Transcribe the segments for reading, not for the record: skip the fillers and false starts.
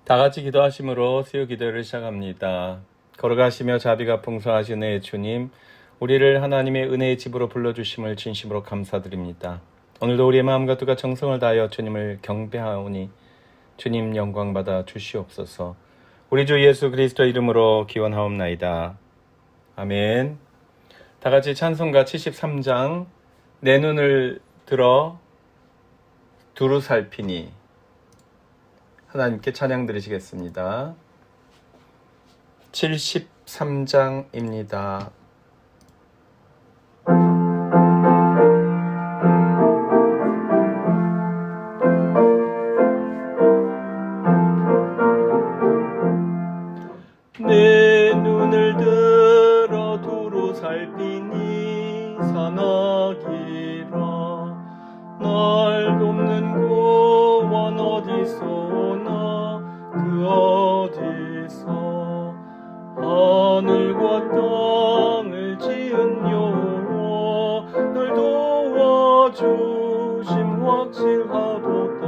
다 같이 기도하심으로 수요 기도를 시작합니다. 걸어가시며 자비가 풍성하신 은혜의 주님, 우리를 하나님의 은혜의 집으로 불러주심을 진심으로 감사드립니다. 오늘도 우리의 마음과 뜻과 정성을 다하여 주님을 경배하오니 주님 영광 받아 주시옵소서. 우리 주 예수 그리스도 이름으로 기원하옵나이다. 아멘. 다 같이 찬송가 73장 내 눈을 들어 두루 살피니 하나님께 찬양 드리시겠습니다. 73장입니다. 내 눈을 들어 두루 살피니 산악이라 날 돕는 구원 어디서 오나 그 어디서 하늘과 땅을 지은 여호와 날 도와주심 확실하도다.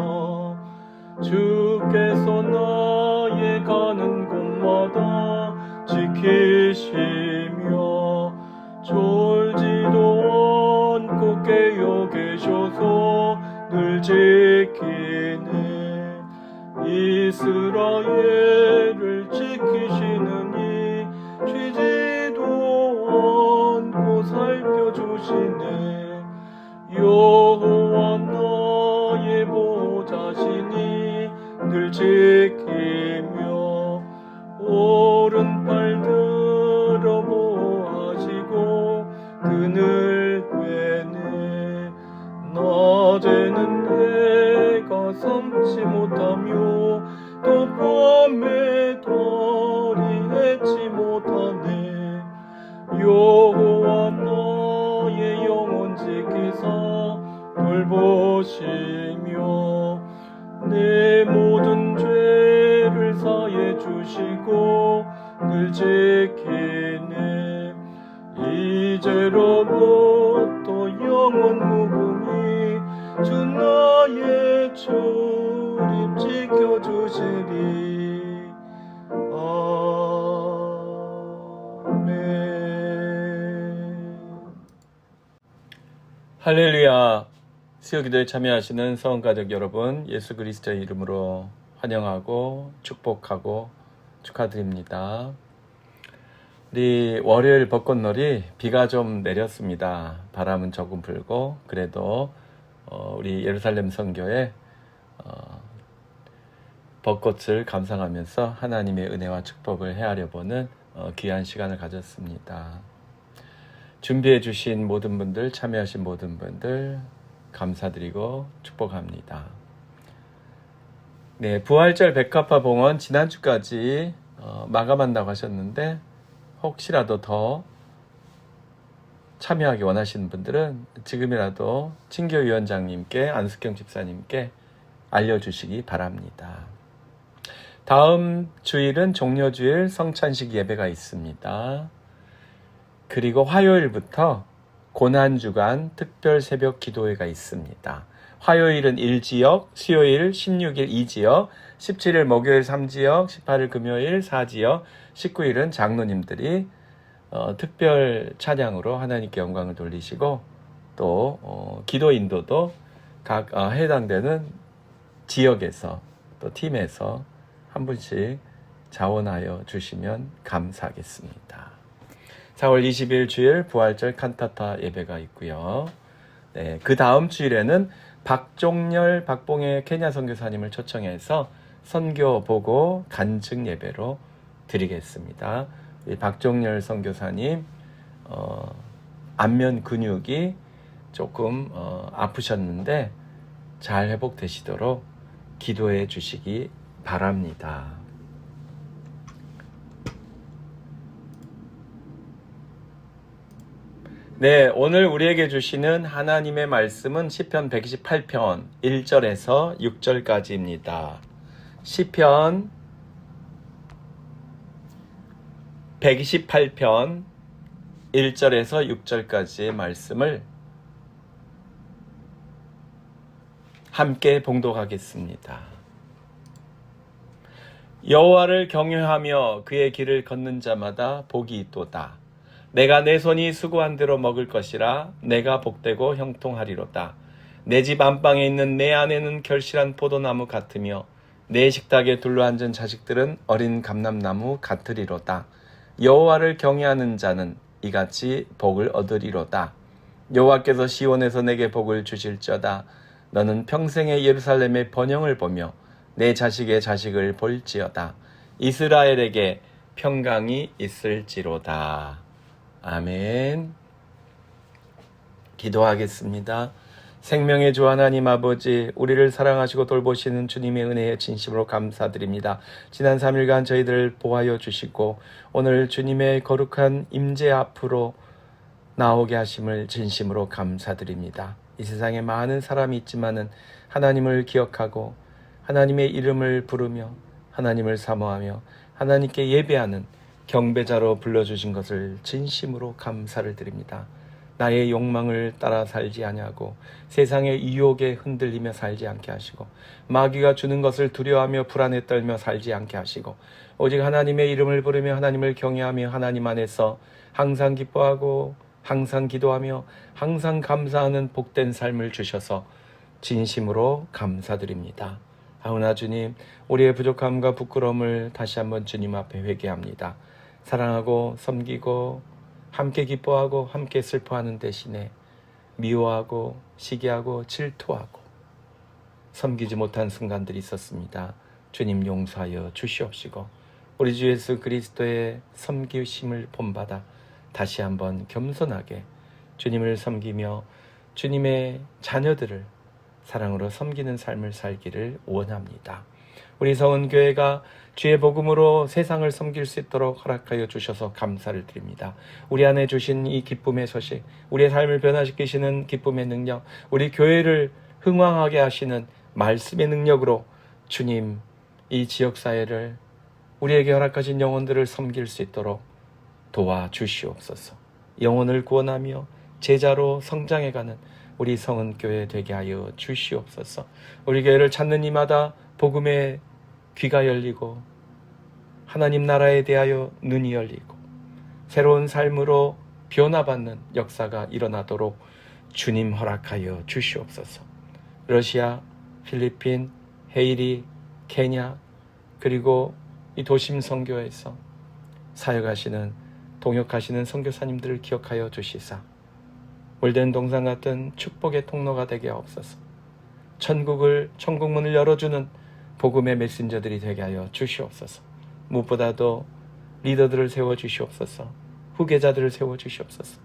주께서 나의 가는 곳마다 지키시며 졸지도 않고 깨어 계셔서 늘 지키네. 이스라엘을 지키시느니 쉬지도 않고 살펴주시네. 여호와 나의 보호자시니 늘 지키며 오른팔 들어 보호하시고 그늘 되네. 낮에는 해가 섬지 못하며 또 밤에 달이 해치 못하네. 여호와 나의 영혼 지키사 돌보시며 내 모든 죄를 사해 주시고 늘 지키네. 이제로부터 영원 무궁히 주 나의 출입 지켜주시리. 아멘. 할렐루야. 수요 기도에 참여하시는 서원가족 여러분, 예수 그리스도의 이름으로 환영하고 축복하고 축하드립니다. 우리 월요일 벚꽃놀이 비가 좀 내렸습니다. 바람은 조금 불고 그래도 우리 예루살렘 선교에 벚꽃을 감상하면서 하나님의 은혜와 축복을 헤아려 보는 귀한 시간을 가졌습니다. 준비해 주신 모든 분들, 참여하신 모든 분들 감사드리고 축복합니다. 네, 부활절 백합화 봉헌 지난주까지 마감한다고 하셨는데 혹시라도 더 참여하기 원하시는 분들은 지금이라도 친교위원장님께 안숙경 집사님께 알려주시기 바랍니다. 다음 주일은 종려주일 성찬식 예배가 있습니다. 그리고 화요일부터 고난주간 특별 새벽 기도회가 있습니다. 화요일은 1지역, 수요일 16일 2지역, 17일 목요일 3지역, 18일 금요일 4지역, 19일은 장로님들이 특별 찬양으로 하나님께 영광을 돌리시고 또 기도 인도도 각 해당되는 지역에서 또 팀에서 한 분씩 자원하여 주시면 감사하겠습니다. 4월 20일 주일 부활절 칸타타 예배가 있고요. 네, 그 다음 주일에는 박종렬, 박봉혜 케냐 선교사님을 초청해서 선교 보고 간증 예배로 드리겠습니다. 박종렬 선교사님 안면 근육이 조금 아프셨는데 잘 회복되시도록 기도해 주시기 바랍니다. 네, 오늘 우리에게 주시는 하나님의 말씀은 시편 128편 1절에서 6절까지입니다. 시편 128편 1절에서 6절까지의 말씀을 함께 봉독하겠습니다. 여호와를 경외하며 그의 길을 걷는 자마다 복이 있도다. 내가 내 손이 수고한 대로 먹을 것이라 내가 복되고 형통하리로다. 내 집 안방에 있는 내 아내는 결실한 포도나무 같으며 내 식탁에 둘러앉은 자식들은 어린 감람나무 같으리로다. 여호와를 경외하는 자는 이같이 복을 얻으리로다. 여호와께서 시온에서 내게 복을 주실저다. 너는 평생에 예루살렘의 번영을 보며 내 자식의 자식을 볼지어다. 이스라엘에게 평강이 있을지로다. 아멘. 기도하겠습니다. 생명의 주 하나님 아버지, 우리를 사랑하시고 돌보시는 주님의 은혜에 진심으로 감사드립니다. 지난 3일간 저희들을 보호하여 주시고 오늘 주님의 거룩한 임재 앞으로 나오게 하심을 진심으로 감사드립니다. 이 세상에 많은 사람이 있지만은 하나님을 기억하고 하나님의 이름을 부르며 하나님을 사모하며 하나님께 예배하는 경배자로 불러주신 것을 진심으로 감사를 드립니다. 나의 욕망을 따라 살지 아니하고 세상의 유혹에 흔들리며 살지 않게 하시고 마귀가 주는 것을 두려워하며 불안에 떨며 살지 않게 하시고 오직 하나님의 이름을 부르며 하나님을 경외하며 하나님 안에서 항상 기뻐하고 항상 기도하며 항상 감사하는 복된 삶을 주셔서 진심으로 감사드립니다. 하오나 주님, 우리의 부족함과 부끄러움을 다시 한번 주님 앞에 회개합니다. 사랑하고 섬기고 함께 기뻐하고 함께 슬퍼하는 대신에 미워하고 시기하고 질투하고 섬기지 못한 순간들이 있었습니다. 주님 용서하여 주시옵시고 우리 주 예수 그리스도의 섬기심을 본받아 다시 한번 겸손하게 주님을 섬기며 주님의 자녀들을 사랑으로 섬기는 삶을 살기를 원합니다. 우리 서은교회가 주의 복음으로 세상을 섬길 수 있도록 허락하여 주셔서 감사를 드립니다. 우리 안에 주신 이 기쁨의 소식, 우리의 삶을 변화시키시는 기쁨의 능력, 우리 교회를 흥왕하게 하시는 말씀의 능력으로 주님, 이 지역사회를 우리에게 허락하신 영혼들을 섬길 수 있도록 도와주시옵소서. 영혼을 구원하며 제자로 성장해가는 우리 성은교회 되게 하여 주시옵소서. 우리 교회를 찾는 이마다 복음의 귀가 열리고 하나님 나라에 대하여 눈이 열리고 새로운 삶으로 변화받는 역사가 일어나도록 주님 허락하여 주시옵소서. 러시아, 필리핀, 헤이리, 케냐 그리고 이 도심 선교에서 사역하시는 동역하시는 선교사님들을 기억하여 주시사 올덴 동상 같은 축복의 통로가 되게 하옵소서. 천국 문을 열어주는 복음의 메신저들이 되게 하여 주시옵소서. 무엇보다도 리더들을 세워주시옵소서. 후계자들을 세워주시옵소서.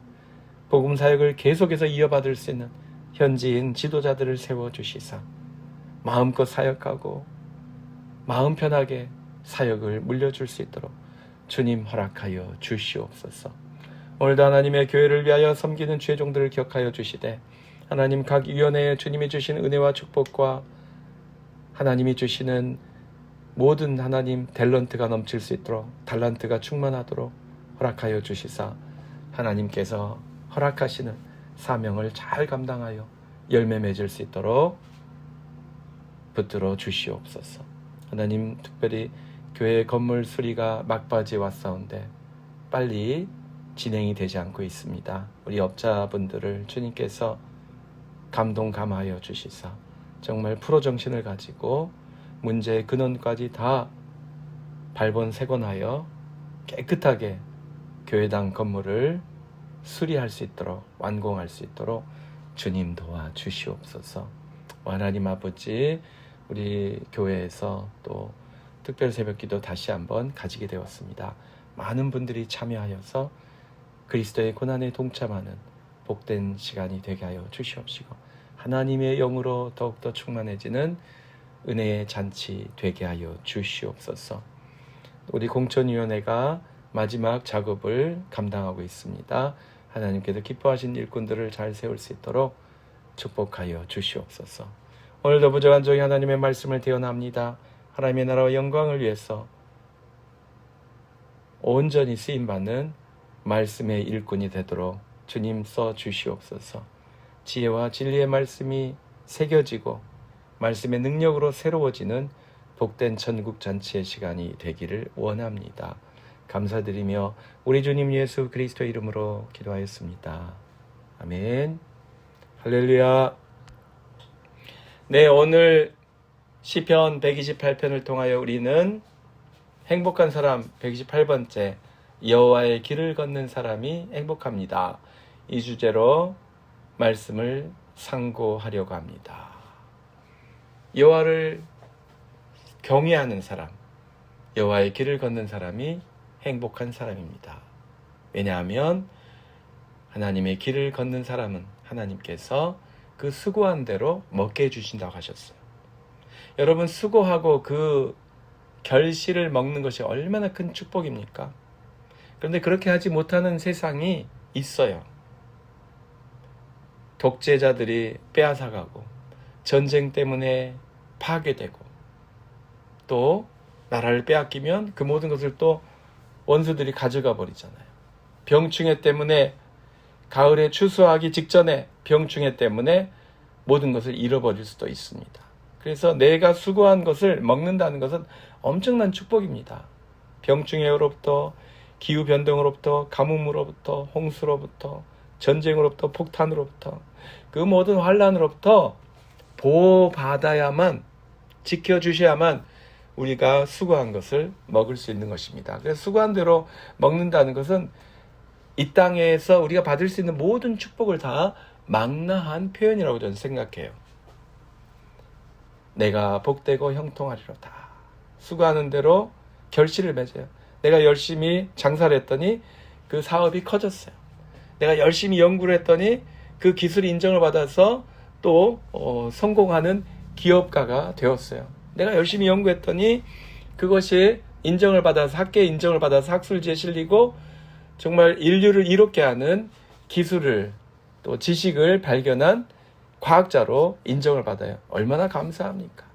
복음 사역을 계속해서 이어받을 수 있는 현지인 지도자들을 세워주시사 마음껏 사역하고 마음 편하게 사역을 물려줄 수 있도록 주님 허락하여 주시옵소서. 오늘도 하나님의 교회를 위하여 섬기는 주의 종들을 기억하여 주시되 하나님 각 위원회에 주님이 주신 은혜와 축복과 하나님이 주시는 모든 하나님 탤런트가 넘칠 수 있도록 달란트가 충만하도록 허락하여 주시사 하나님께서 허락하시는 사명을 잘 감당하여 열매 맺을 수 있도록 붙들어 주시옵소서. 하나님 특별히 교회 건물 수리가 막바지에 왔사온데 빨리 진행이 되지 않고 있습니다. 우리 업자분들을 주님께서 감동감하여 주시사 정말 프로 정신을 가지고 문제의 근원까지 다 발본색원하여 깨끗하게 교회당 건물을 수리할 수 있도록 완공할 수 있도록 주님 도와 주시옵소서. 하나님 아버지, 우리 교회에서 또 특별 새벽기도 다시 한번 가지게 되었습니다. 많은 분들이 참여하여서 그리스도의 고난에 동참하는 복된 시간이 되게 하여 주시옵시고 하나님의 영으로 더욱더 충만해지는 은혜의 잔치 되게 하여 주시옵소서. 우리 공천위원회가 마지막 작업을 감당하고 있습니다. 하나님께서 기뻐하신 일꾼들을 잘 세울 수 있도록 축복하여 주시옵소서. 오늘도 부족한 종이 하나님의 말씀을 대언합니다. 하나님의 나라와 영광을 위해서 온전히 쓰임받는 말씀의 일꾼이 되도록 주님 써 주시옵소서. 지혜와 진리의 말씀이 새겨지고 말씀의 능력으로 새로워지는 복된 천국 잔치의 시간이 되기를 원합니다. 감사드리며 우리 주님 예수 그리스도 이름으로 기도하였습니다. 아멘. 할렐루야. 네, 오늘 시편 128편을 통하여 우리는 행복한 사람 128번째 여호와의 길을 걷는 사람이 행복합니다. 이 주제로 말씀을 상고하려고 합니다. 여호와를 경외하는 사람, 여호와의 길을 걷는 사람이 행복한 사람입니다. 왜냐하면 하나님의 길을 걷는 사람은 하나님께서 그 수고한 대로 먹게 해주신다고 하셨어요. 여러분, 수고하고 그 결실을 먹는 것이 얼마나 큰 축복입니까? 그런데 그렇게 하지 못하는 세상이 있어요. 독재자들이 빼앗아가고 전쟁 때문에 파괴되고 또 나라를 빼앗기면 그 모든 것을 또 원수들이 가져가 버리잖아요. 병충해 때문에 가을에 추수하기 직전에 병충해 때문에 모든 것을 잃어버릴 수도 있습니다. 그래서 내가 수고한 것을 먹는다는 것은 엄청난 축복입니다. 병충해로부터, 기후변동으로부터, 가뭄으로부터, 홍수로부터, 전쟁으로부터, 폭탄으로부터, 그 모든 환난으로부터 보호받아야만, 지켜주셔야만 우리가 수고한 것을 먹을 수 있는 것입니다. 그래서 수고한 대로 먹는다는 것은 이 땅에서 우리가 받을 수 있는 모든 축복을 다 망라한 표현이라고 저는 생각해요. 내가 복되고 형통하리로다. 수고하는 대로 결실을 맺어요. 내가 열심히 장사를 했더니 그 사업이 커졌어요. 내가 열심히 연구를 했더니 그 기술이 인정을 받아서 또 성공하는 기업가가 되었어요. 내가 열심히 연구했더니 그것이 인정을 받아서, 학계에 인정을 받아서 학술지에 실리고 정말 인류를 이롭게 하는 기술을 또 지식을 발견한 과학자로 인정을 받아요. 얼마나 감사합니까?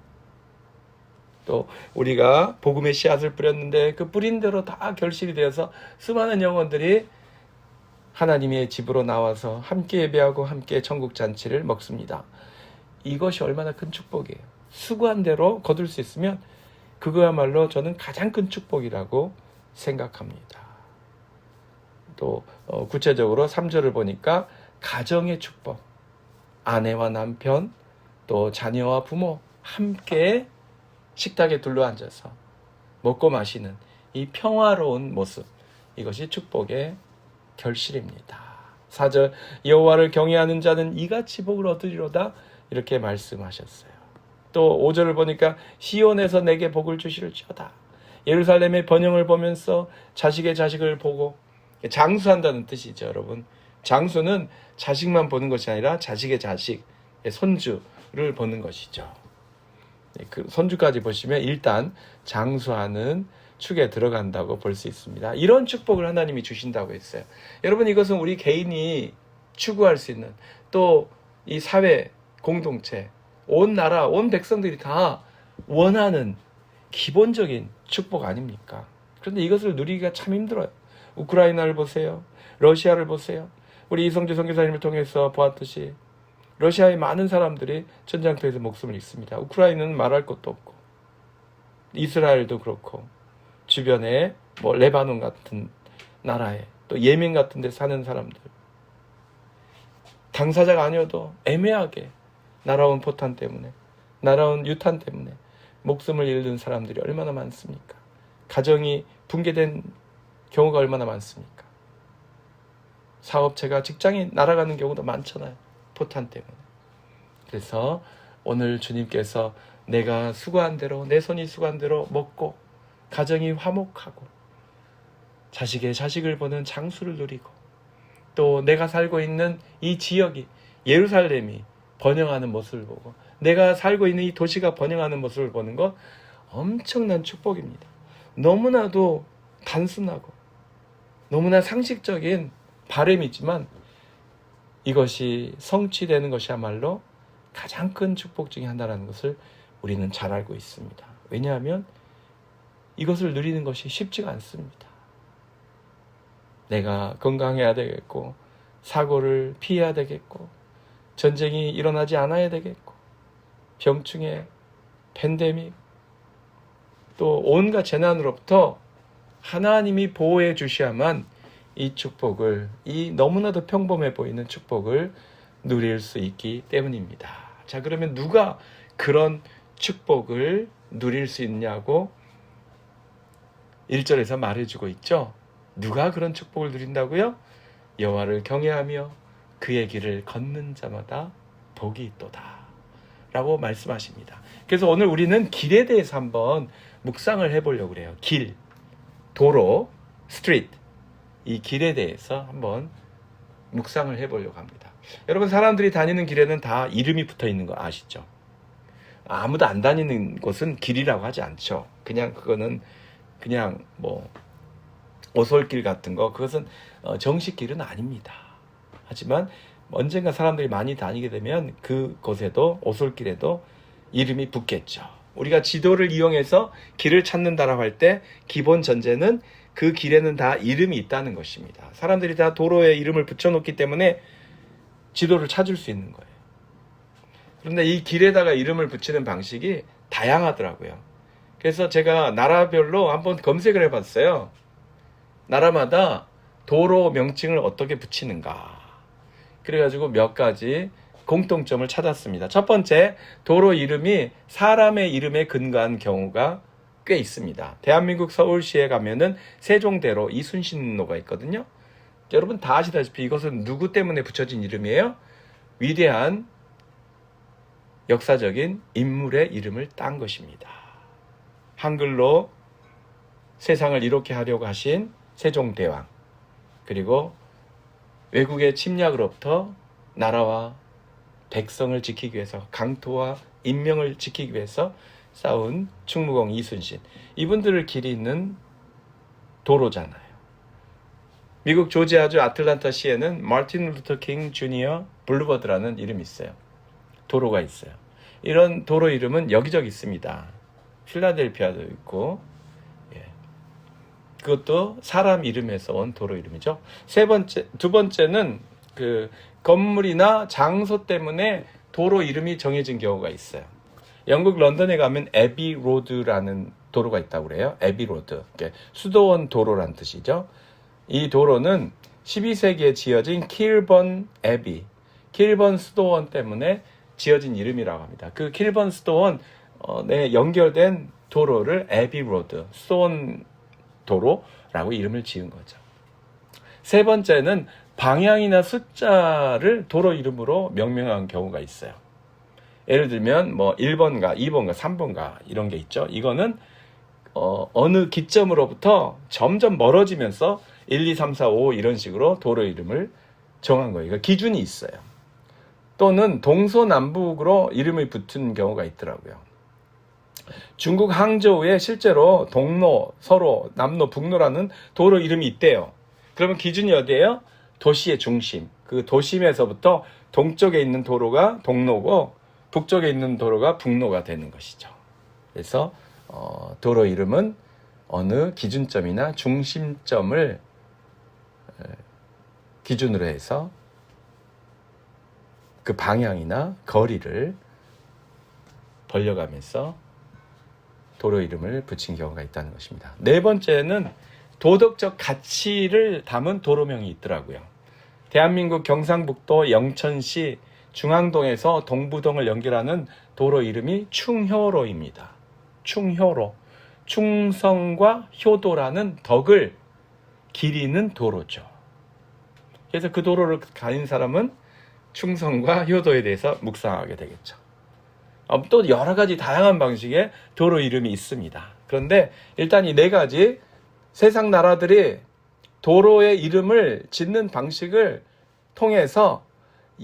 또 우리가 복음의 씨앗을 뿌렸는데 그 뿌린 대로 다 결실이 되어서 수많은 영혼들이 하나님의 집으로 나와서 함께 예배하고 함께 천국 잔치를 먹습니다. 이것이 얼마나 큰 축복이에요. 수고한 대로 거둘 수 있으면 그거야말로 저는 가장 큰 축복이라고 생각합니다. 또 구체적으로 3절을 보니까 가정의 축복, 아내와 남편, 또 자녀와 부모 함께 식탁에 둘러앉아서 먹고 마시는 이 평화로운 모습, 이것이 축복의 결실입니다. 4절, 여호와를 경외하는 자는 이같이 복을 얻으리로다, 이렇게 말씀하셨어요. 또 5절을 보니까 시온에서 내게 복을 주시를지어다. 예루살렘의 번영을 보면서 자식의 자식을 보고, 장수한다는 뜻이죠, 여러분. 장수는 자식만 보는 것이 아니라 자식의 자식, 손주를 보는 것이죠. 그 손주까지 보시면 일단 장수하는 축에 들어간다고 볼 수 있습니다. 이런 축복을 하나님이 주신다고 했어요. 여러분, 이것은 우리 개인이 추구할 수 있는, 또 이 사회, 공동체, 온 나라, 온 백성들이 다 원하는 기본적인 축복 아닙니까? 그런데 이것을 누리기가 참 힘들어요. 우크라이나를 보세요. 러시아를 보세요. 우리 이성주 선교사님을 통해서 보았듯이 러시아의 많은 사람들이 전장터에서 목숨을 잃습니다. 우크라이나는 말할 것도 없고, 이스라엘도 그렇고, 주변에 레바논 같은 나라에, 또 예멘 같은 데 사는 사람들, 당사자가 아니어도 애매하게 날아온 포탄 때문에, 날아온 유탄 때문에 목숨을 잃는 사람들이 얼마나 많습니까? 가정이 붕괴된 경우가 얼마나 많습니까? 사업체가, 직장이 날아가는 경우도 많잖아요. 포탄 때문에. 그래서 오늘 주님께서 내가 수고한 대로, 내 손이 수고한 대로 먹고 가정이 화목하고 자식의 자식을 보는 장수를 누리고, 또 내가 살고 있는 이 지역이, 예루살렘이 번영하는 모습을 보고, 내가 살고 있는 이 도시가 번영하는 모습을 보는 것, 엄청난 축복입니다. 너무나도 단순하고 너무나 상식적인 바람이지만 이것이 성취되는 것이야말로 가장 큰 축복 중에 하나라는 것을 우리는 잘 알고 있습니다. 왜냐하면 이것을 누리는 것이 쉽지가 않습니다. 내가 건강해야 되겠고, 사고를 피해야 되겠고, 전쟁이 일어나지 않아야 되겠고, 병충해, 팬데믹, 또 온갖 재난으로부터 하나님이 보호해 주셔야만 이 축복을, 이 너무나도 평범해 보이는 축복을 누릴 수 있기 때문입니다. 자, 그러면 누가 그런 축복을 누릴 수 있냐고 1절에서 말해주고 있죠. 누가 그런 축복을 누린다고요? 여호와를 경외하며 그의 길을 걷는 자마다 복이 있도다 라고 말씀하십니다. 그래서 오늘 우리는 길에 대해서 한번 묵상을 해보려고 그래요. 길, 도로, 스트리트, 이 길에 대해서 한번 묵상을 해보려고 합니다. 여러분, 사람들이 다니는 길에는 다 이름이 붙어 있는 거 아시죠? 아무도 안 다니는 곳은 길이라고 하지 않죠. 그냥 그거는 그냥 뭐 오솔길 같은 거, 그것은 정식 길은 아닙니다. 하지만 언젠가 사람들이 많이 다니게 되면 그곳에도, 오솔길에도 이름이 붙겠죠. 우리가 지도를 이용해서 길을 찾는다라고 할 때 기본 전제는 그 길에는 다 이름이 있다는 것입니다. 사람들이 다 도로에 이름을 붙여놓기 때문에 지도를 찾을 수 있는 거예요. 그런데 이 길에다가 이름을 붙이는 방식이 다양하더라고요. 그래서 제가 나라별로 한번 검색을 해봤어요. 나라마다 도로 명칭을 어떻게 붙이는가. 그래가지고 몇 가지 공통점을 찾았습니다. 첫 번째, 도로 이름이 사람의 이름에 근거한 경우가 꽤 있습니다. 대한민국 서울시에 가면은 세종대로 이순신로가 있거든요. 여러분 다 아시다시피 이것은 누구 때문에 붙여진 이름이에요? 위대한 역사적인 인물의 이름을 딴 것입니다. 한글로 세상을 이롭게 하려고 하신 세종대왕, 그리고 외국의 침략으로부터 나라와 백성을 지키기 위해서, 강토와 인명을 지키기 위해서 싸운 충무공 이순신, 이분들을 길이 있는 도로잖아요. 미국 조지아주 아틀란타 시에는 마틴 루터 킹 주니어 블루버드라는 이름이 있어요. 도로가 있어요. 이런 도로 이름은 여기저기 있습니다. 필라델피아도 있고, 그것도 사람 이름에서 온 도로 이름이죠. 두 번째는 그 건물이나 장소 때문에 도로 이름이 정해진 경우가 있어요. 영국 런던에 가면 에비 로드라는 도로가 있다고 그래요. 에비 로드. 수도원 도로란 뜻이죠. 이 도로는 12세기에 지어진 킬번 에비, 킬번 수도원 때문에 지어진 이름이라고 합니다. 그 킬번 수도원에 연결된 도로를 에비 로드, 수도원 도로라고 이름을 지은 거죠. 세 번째는 방향이나 숫자를 도로 이름으로 명명한 경우가 있어요. 예를 들면 뭐 1번가, 2번가, 3번가 이런 게 있죠. 이거는 어느 기점으로부터 점점 멀어지면서 1, 2, 3, 4, 5 이런 식으로 도로 이름을 정한 거예요. 그러니까 기준이 있어요. 또는 동서남북으로 이름이 붙은 경우가 있더라고요. 중국 항저우에 실제로 동로, 서로, 남로, 북로라는 도로 이름이 있대요. 그러면 기준이 어디예요? 도시의 중심. 그 도심에서부터 동쪽에 있는 도로가 동로고 북쪽에 있는 도로가 북로가 되는 것이죠. 그래서 도로 이름은 어느 기준점이나 중심점을 기준으로 해서 그 방향이나 거리를 벌려가면서 도로 이름을 붙인 경우가 있다는 것입니다. 네 번째는 도덕적 가치를 담은 도로명이 있더라고요. 대한민국 경상북도 영천시 중앙동에서 동부동을 연결하는 도로 이름이 충효로입니다. 충효로. 충성과 효도라는 덕을 기리는 도로죠. 그래서 그 도로를 가는 사람은 충성과 효도에 대해서 묵상하게 되겠죠. 또 여러 가지 다양한 방식의 도로 이름이 있습니다. 그런데 일단 이 네 가지 세상 나라들이 도로의 이름을 짓는 방식을 통해서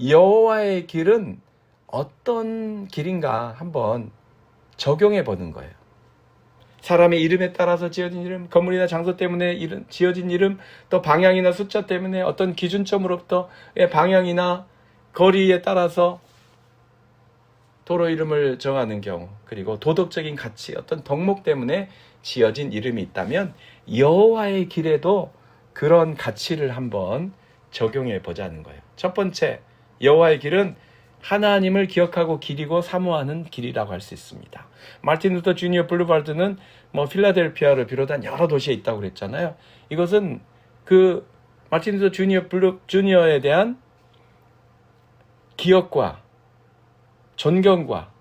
여호와의 길은 어떤 길인가 한번 적용해 보는 거예요. 사람의 이름에 따라서 지어진 이름, 건물이나 장소 때문에 지어진 이름, 또 방향이나 숫자 때문에 어떤 기준점으로부터의 방향이나 거리에 따라서 도로 이름을 정하는 경우, 그리고 도덕적인 가치, 어떤 덕목 때문에 지어진 이름이 있다면 여호와의 길에도 그런 가치를 한번 적용해 보자는 거예요. 첫 번째, 여호와의 길은 하나님을 기억하고 기리고 사모하는 길이라고 할 수 있습니다. 마틴 루터 주니어 블루바르드는 필라델피아를 비롯한 여러 도시에 있다고 그랬잖아요. 이것은 그 마틴 루터 주니어에 대한 기억과 존경과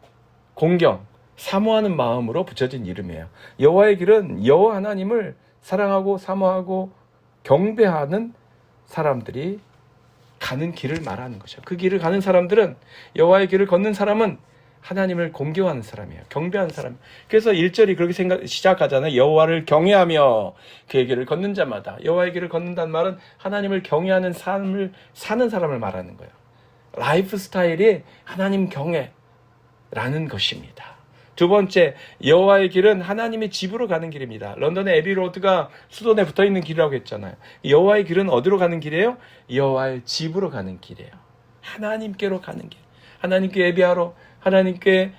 공경, 사모하는 마음으로 붙여진 이름이에요. 여호와의 길은 여호와 하나님을 사랑하고 사모하고 경배하는 사람들이 가는 길을 말하는 것이죠. 그 길을 가는 사람들은, 여호와의 길을 걷는 사람은 하나님을 공경하는 사람이에요. 경배하는 사람. 그래서 1절이 그렇게 시작하잖아요. 여호와를 경외하며 그의 길을 걷는 자마다. 여호와의 길을 걷는다는 말은 하나님을 경외하는 삶을 사는 사람을 말하는 거예요. 라이프 스타일이 하나님 경외라는 것입니다. 두 번째, 여호와의 길은 하나님의 집으로 가는 길입니다. 런던의 에비로드가 수도원에 붙어있는 길이라고 했잖아요. 여호와의 길은 어디로 가는 길이에요? 여호와의 집으로 가는 길이에요. 하나님께로 가는 길. 하나님께 예배하러, 하나님께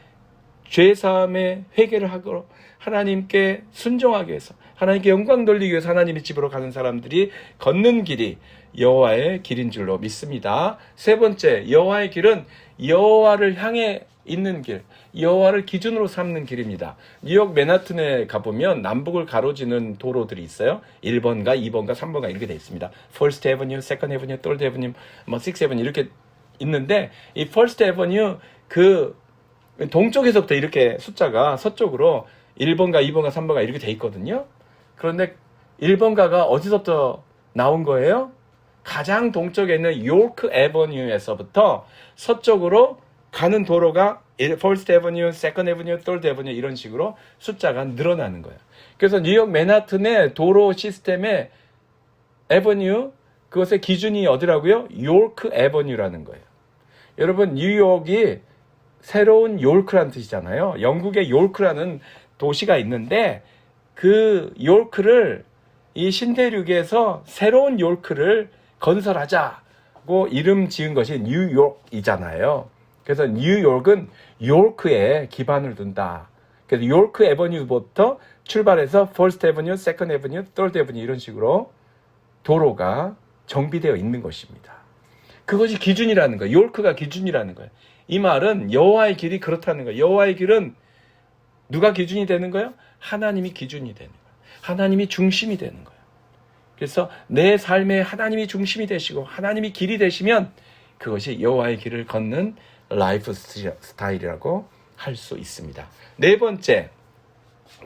죄사함의 회개를 하고, 하나님께 순종하기 위해서, 하나님께 영광 돌리기 위해서 하나님의 집으로 가는 사람들이 걷는 길이 여호와의 길인 줄로 믿습니다. 세 번째, 여호와의 길은 여호와를 향해 있는 길, 여호와를 기준으로 삼는 길입니다. 뉴욕 맨하튼에 가보면 남북을 가로지는 도로들이 있어요. 1번가, 2번가, 3번가 이렇게 돼 있습니다. First Avenue, Second Avenue, Third Avenue, Sixth Avenue 이렇게 있는데, 이 First Avenue 그 동쪽에서부터 이렇게 숫자가 서쪽으로 1번가, 2번가, 3번가 이렇게 돼 있거든요. 그런데 1번가가 어디서부터 나온 거예요? 가장 동쪽에 있는 요크 애버뉴에서부터 서쪽으로 가는 도로가 First Avenue, Second Avenue, Third Avenue 이런 식으로 숫자가 늘어나는 거예요. 그래서 뉴욕 맨하튼의 도로 시스템의 에버뉴, 그것의 기준이 어디라고요? 요크 애버뉴라는 거예요. 여러분, 뉴욕이 새로운 요크라는 뜻이잖아요. 영국의 요크라는 도시가 있는데 그 요크를, 이 신대륙에서 새로운 요크를 건설하자고 이름 지은 것이 뉴욕이잖아요. 그래서 뉴욕은 요크에 기반을 둔다. 그래서 요크 애버뉴부터 출발해서 First Avenue, Second Avenue, Third Avenue 이런 식으로 도로가 정비되어 있는 것입니다. 그것이 기준이라는 거예요. 요크가 기준이라는 거예요. 이 말은 여호와의 길이 그렇다는 거예요. 여호와의 길은 누가 기준이 되는 거예요? 하나님이 기준이 되는 거예요. 하나님이 중심이 되는 거예요. 그래서 내 삶에 하나님이 중심이 되시고 하나님이 길이 되시면 그것이 여호와의 길을 걷는 라이프 스타일이라고 할 수 있습니다. 네 번째,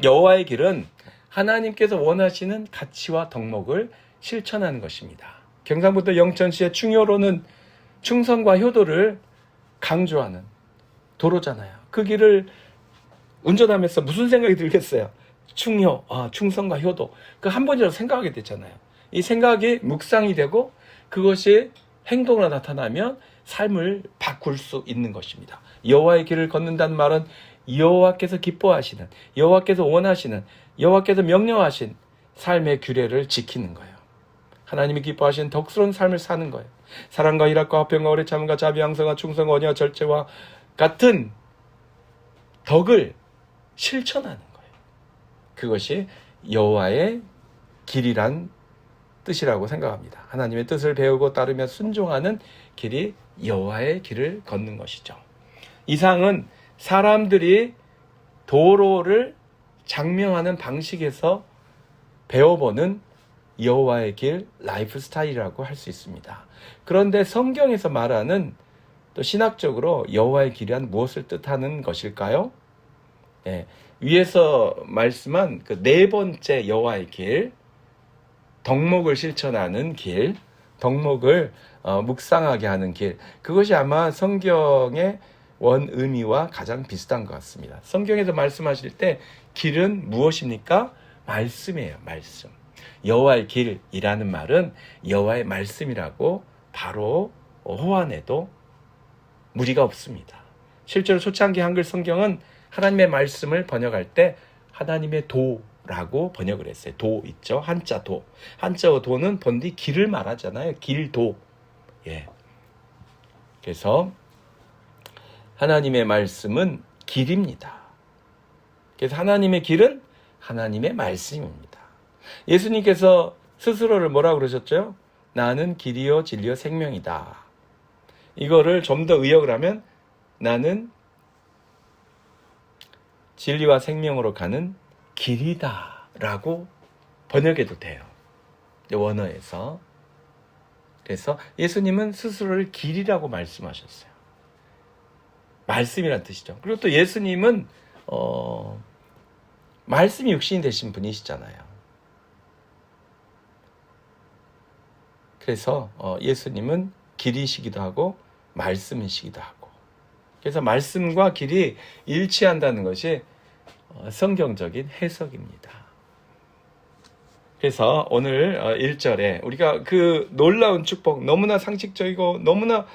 여호와의 길은 하나님께서 원하시는 가치와 덕목을 실천하는 것입니다. 경상북도 영천시의 충효로는 충성과 효도를 강조하는 도로잖아요. 그 길을 운전하면서 무슨 생각이 들겠어요? 충성과 효도. 그 한 번이라도 생각하게 되잖아요. 이 생각이 묵상이 되고 그것이 행동으로 나타나면 삶을 바꿀 수 있는 것입니다. 여호와의 길을 걷는다는 말은 여호와께서 기뻐하시는, 여호와께서 원하시는, 여호와께서 명령하신 삶의 규례를 지키는 거예요. 하나님이 기뻐하시는 덕스러운 삶을 사는 거예요. 사랑과 희락과 화평과 오래 참음과 자비 양성과 충성과 언약과 절제와 같은 덕을 실천하는 거예요. 그것이 여호와의 길이란 뜻이라고 생각합니다. 하나님의 뜻을 배우고 따르며 순종하는 길이 여호와의 길을 걷는 것이죠. 이상은 사람들이 도로를 장명하는 방식에서 배워보는 여호와의 길 라이프 스타일이라고 할 수 있습니다. 그런데 성경에서 말하는 또 신학적으로 여호와의 길이란 무엇을 뜻하는 것일까요? 위에서 말씀한 그 네 번째 여호와의 길, 덕목을 실천하는 길, 덕목을 묵상하게 하는 길, 그것이 아마 성경의 원 의미와 가장 비슷한 것 같습니다. 성경에서 말씀하실 때 길은 무엇입니까? 말씀이에요. 말씀. 여호와의 길이라는 말은 여호와의 말씀이라고 바로 호환해도 무리가 없습니다. 실제로 초창기 한글 성경은 하나님의 말씀을 번역할 때 하나님의 도라고 번역을 했어요. 도 있죠? 한자 도. 한자어 도는 본디 길을 말하잖아요. 길도. 그래서 하나님의 말씀은 길입니다. 그래서 하나님의 길은 하나님의 말씀입니다. 예수님께서 스스로를 뭐라고 그러셨죠? 나는 길이요 진리요 생명이다. 이거를 좀 더 의역을 하면 나는 진리와 생명으로 가는 길이다 라고 번역해도 돼요. 원어에서. 그래서 예수님은 스스로를 길이라고 말씀하셨어요. 말씀이란 뜻이죠. 그리고 또 예수님은 말씀이 육신이 되신 분이시잖아요. 그래서 예수님은 길이시기도 하고 말씀이시기도 하고, 그래서 말씀과 길이 일치한다는 것이 성경적인 해석입니다. 그래서 오늘 1절에 우리가 그 놀라운 축복, 너무나 상식적이고 너무나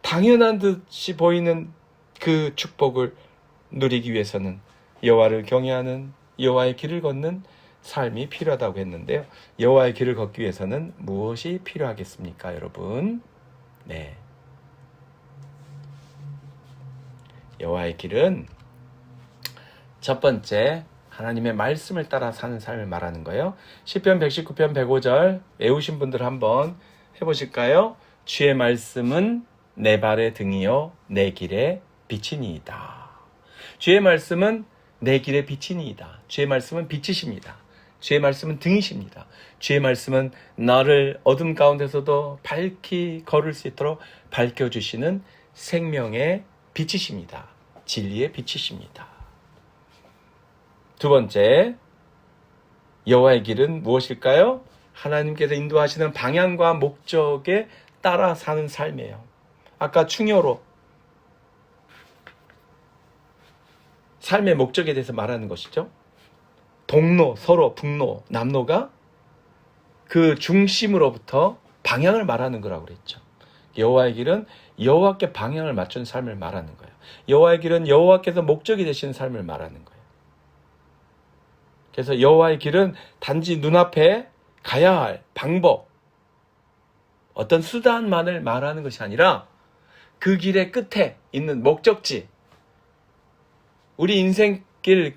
당연한 듯이 보이는 그 축복을 누리기 위해서는 여호와를 경외하는, 여호와의 길을 걷는 삶이 필요하다고 했는데요. 여호와의 길을 걷기 위해서는 무엇이 필요하겠습니까, 여러분? 네. 여호와의 길은 첫 번째, 하나님의 말씀을 따라 사는 삶을 말하는 거예요. 시편 119편 105절 외우신 분들 한번 해보실까요? 주의 말씀은 내 발의 등이요 내 길의 빛이니이다. 주의 말씀은 내 길의 빛이니이다. 주의 말씀은 빛이십니다. 주의 말씀은 등이십니다. 주의 말씀은 나를 어둠 가운데서도 밝히 걸을 수 있도록 밝혀주시는 생명의 빛이십니다. 진리의 빛이십니다. 두 번째, 여호와의 길은 무엇일까요? 하나님께서 인도하시는 방향과 목적에 따라 사는 삶이에요. 아까 충효로 삶의 목적에 대해서 말하는 것이죠. 동로, 서로, 북로, 남로가 그 중심으로부터 방향을 말하는 거라고 그랬죠. 여호와의 길은 여호와께 방향을 맞춘 삶을 말하는 거예요. 여호와의 길은 여호와께서 목적이 되시는 삶을 말하는 거예요. 그래서 여호와의 길은 단지 눈앞에 가야 할 방법, 어떤 수단만을 말하는 것이 아니라 그 길의 끝에 있는 목적지, 우리 인생길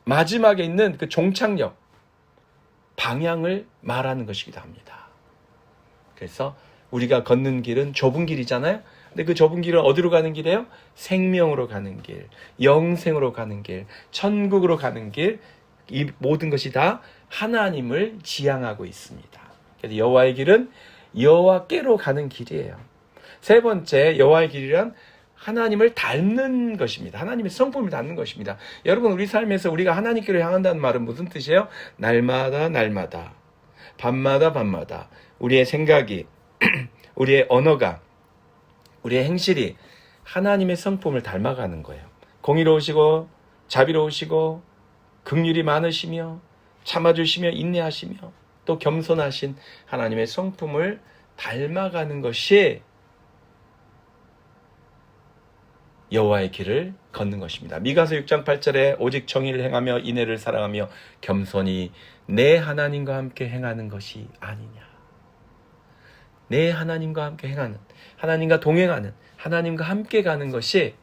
마지막에 있는 그 종착역, 방향을 말하는 것이기도 합니다. 그래서 우리가 걷는 길은 좁은 길이잖아요. 근데 그 좁은 길은 어디로 가는 길이에요? 생명으로 가는 길, 영생으로 가는 길, 천국으로 가는 길, 이 모든 것이 다 하나님을 지향하고 있습니다. 그래서 여호와의 길은 여호와께로 가는 길이에요. 세 번째, 여호와의 길이란 하나님을 닮는 것입니다. 하나님의 성품을 닮는 것입니다. 여러분, 우리 삶에서 우리가 하나님께로 향한다는 말은 무슨 뜻이에요? 날마다 날마다, 밤마다 밤마다 우리의 생각이, 우리의 언어가, 우리의 행실이 하나님의 성품을 닮아가는 거예요. 공의로우시고 자비로우시고 긍휼이 많으시며 참아주시며 인내하시며 또 겸손하신 하나님의 성품을 닮아가는 것이 여호와의 길을 걷는 것입니다. 미가서 6장 8절에 오직 정의를 행하며 인애를 사랑하며 겸손히 내 하나님과 함께 행하는 것이 아니냐. 내 하나님과 함께 행하는, 하나님과 동행하는, 하나님과 함께 가는 것이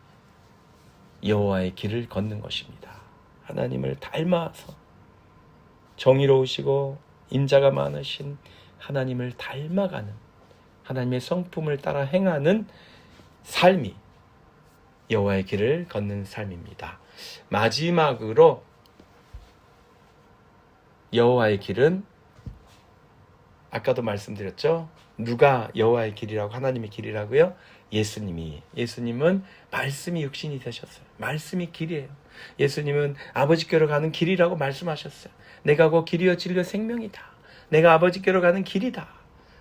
여호와의 길을 걷는 것입니다. 하나님을 닮아서 정의로우시고 인자가 많으신 하나님을 닮아가는, 하나님의 성품을 따라 행하는 삶이 여호와의 길을 걷는 삶입니다. 마지막으로 여호와의 길은 아까도 말씀드렸죠. 누가 여호와의 길이라고, 하나님의 길이라고요? 예수님은 말씀이 육신이 되셨어요. 말씀이 길이에요. 예수님은 아버지께로 가는 길이라고 말씀하셨어요. 내가 곧 길이요 진리요 생명이다. 내가 아버지께로 가는 길이다.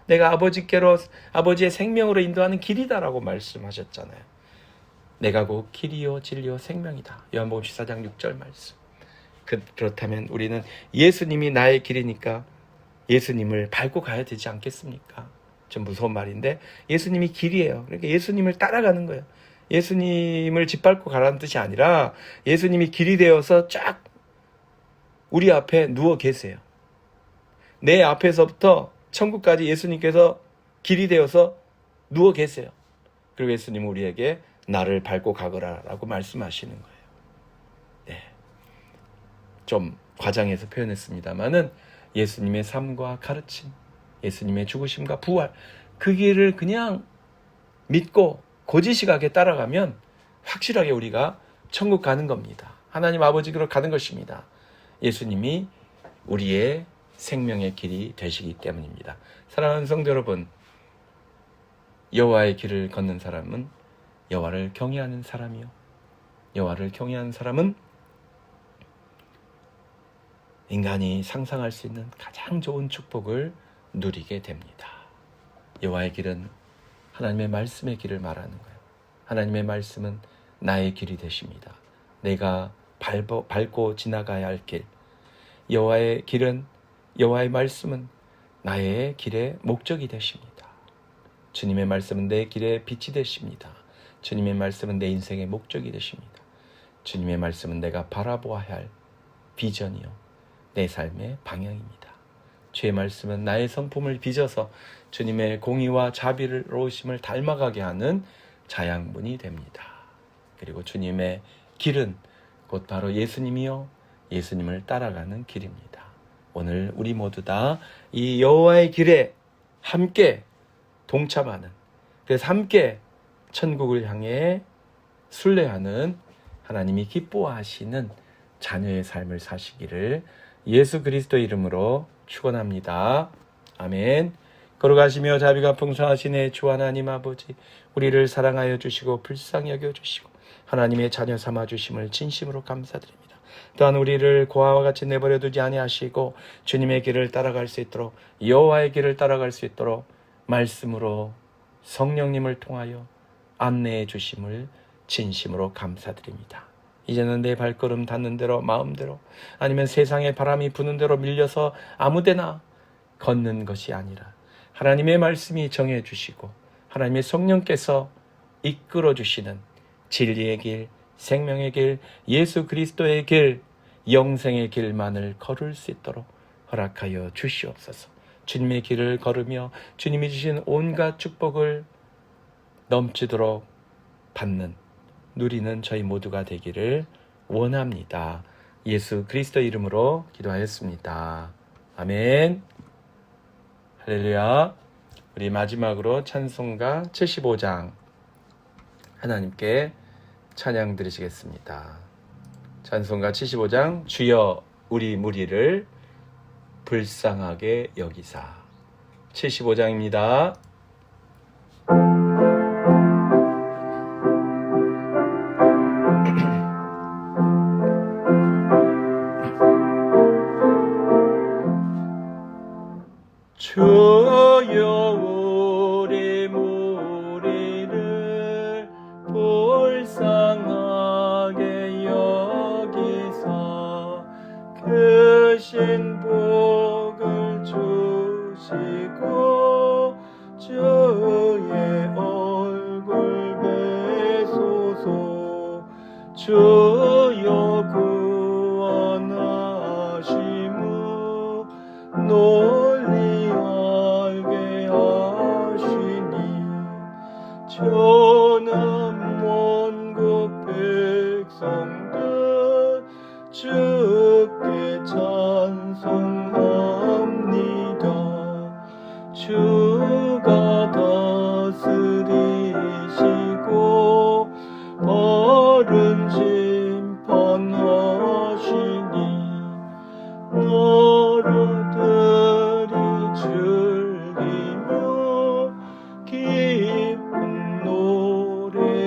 내가 아버지께로, 아버지의 생명으로 인도하는 길이다라고 말씀하셨잖아요. 내가 곧 길이요 진리요 생명이다. 요한복음 14장 6절 말씀. 그렇다면 우리는 예수님이 나의 길이니까 예수님을 밟고 가야 되지 않겠습니까? 좀 무서운 말인데 예수님이 길이에요. 그러니까 예수님을 따라가는 거예요. 예수님을 짓밟고 가라는 뜻이 아니라 예수님이 길이 되어서 쫙 우리 앞에 누워 계세요. 내 앞에서부터 천국까지 예수님께서 길이 되어서 누워 계세요. 그리고 예수님은 우리에게 나를 밟고 가거라라고 말씀하시는 거예요. 네. 좀 과장해서 표현했습니다마는 예수님의 삶과 가르침, 예수님의 죽으심과 부활, 그 길을 그냥 믿고 고지식하게 따라가면 확실하게 우리가 천국 가는 겁니다. 하나님 아버지로 가는 것입니다. 예수님이 우리의 생명의 길이 되시기 때문입니다. 사랑하는 성도 여러분, 여호와의 길을 걷는 사람은 여호와를 경외하는 사람이요, 여호와를 경외하는 사람은 인간이 상상할 수 있는 가장 좋은 축복을 누리게 됩니다. 여호와의 길은 하나님의 말씀의 길을 말하는 거예요. 하나님의 말씀은 나의 길이 되십니다. 내가 밟고 지나가야 할 길. 여호와의 길은, 여호와의 말씀은 나의 길의 목적이 되십니다. 주님의 말씀은 내 길의 빛이 되십니다. 주님의 말씀은 내 인생의 목적이 되십니다. 주님의 말씀은 내가 바라보아야 할 비전이요, 내 삶의 방향입니다. 주의 말씀은 나의 성품을 빚어서 주님의 공의와 자비로우심을 닮아가게 하는 자양분이 됩니다. 그리고 주님의 길은 곧 바로 예수님이요, 예수님을 따라가는 길입니다. 오늘 우리 모두 다 이 여호와의 길에 함께 동참하는, 그래서 함께 천국을 향해 순례하는, 하나님이 기뻐하시는 자녀의 삶을 사시기를 예수 그리스도의 이름으로 축원합니다. 아멘. 걸어가시며 자비가 풍성하신 주 하나님 아버지, 우리를 사랑하여 주시고 불쌍히 여겨 주시고 하나님의 자녀 삼아 주심을 진심으로 감사드립니다. 또한 우리를 고아와 같이 내버려 두지 아니하시고 주님의 길을 따라갈 수 있도록, 여호와의 길을 따라갈 수 있도록 말씀으로 성령님을 통하여 안내해 주심을 진심으로 감사드립니다. 이제는 내 발걸음 닿는 대로, 마음대로, 아니면 세상의 바람이 부는 대로 밀려서 아무데나 걷는 것이 아니라 하나님의 말씀이 정해 주시고 하나님의 성령께서 이끌어 주시는 진리의 길, 생명의 길, 예수 그리스도의 길, 영생의 길만을 걸을 수 있도록 허락하여 주시옵소서. 주님의 길을 걸으며 주님이 주신 온갖 축복을 넘치도록 받는, 누리는 저희 모두가 되기를 원합니다. 예수 그리스도 이름으로 기도하였습니다. 아멘. 할렐루야. 우리 마지막으로 찬송가 75장 하나님께 찬양 드리시겠습니다. 찬송가 75장 주여 우리 무리를 불쌍하게 여기사. 75장입니다. 주여 우리 무리를 불쌍하게 여기사 크신 복을 주시고 주의 얼굴 배소서. 주여 구원하심을 널리 알게 하시니 전함 원국 백성들 주께 찬송합니다. 주가 다스리시고 바른 심판하시니 너희들이 즐기며 기쁜 노래합니다.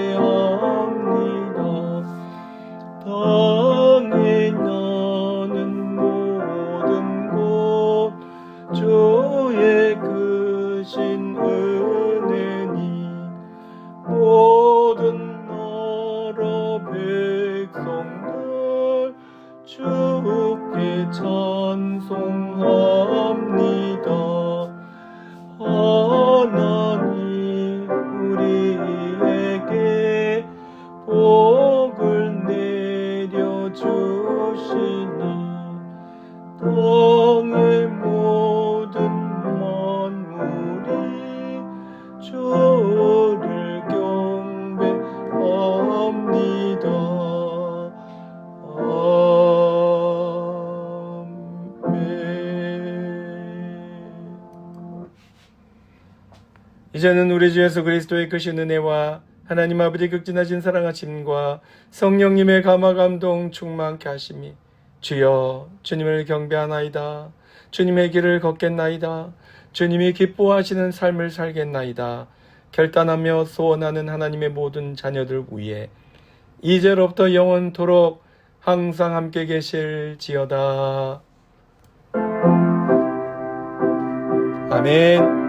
땅에 나는 모든 곳 주의 크신 은혜니 모든 나라 백성들 주께 찬송합니다. 하나님 우리에게 복을 내려주시니 땅의 모든 만물이 주를 경배합니다. 아멘. 이제는 우리 주 예수 그리스도의 크신 은혜와 하나님 아버지 극진하신 사랑하심과 성령님의 감화 감동 충만케 하심이 주여 주님을 경배하나이다. 주님의 길을 걷겠나이다. 주님이 기뻐하시는 삶을 살겠나이다. 결단하며 소원하는 하나님의 모든 자녀들 위해 이제로부터 영원토록 항상 함께 계실지어다. 아멘.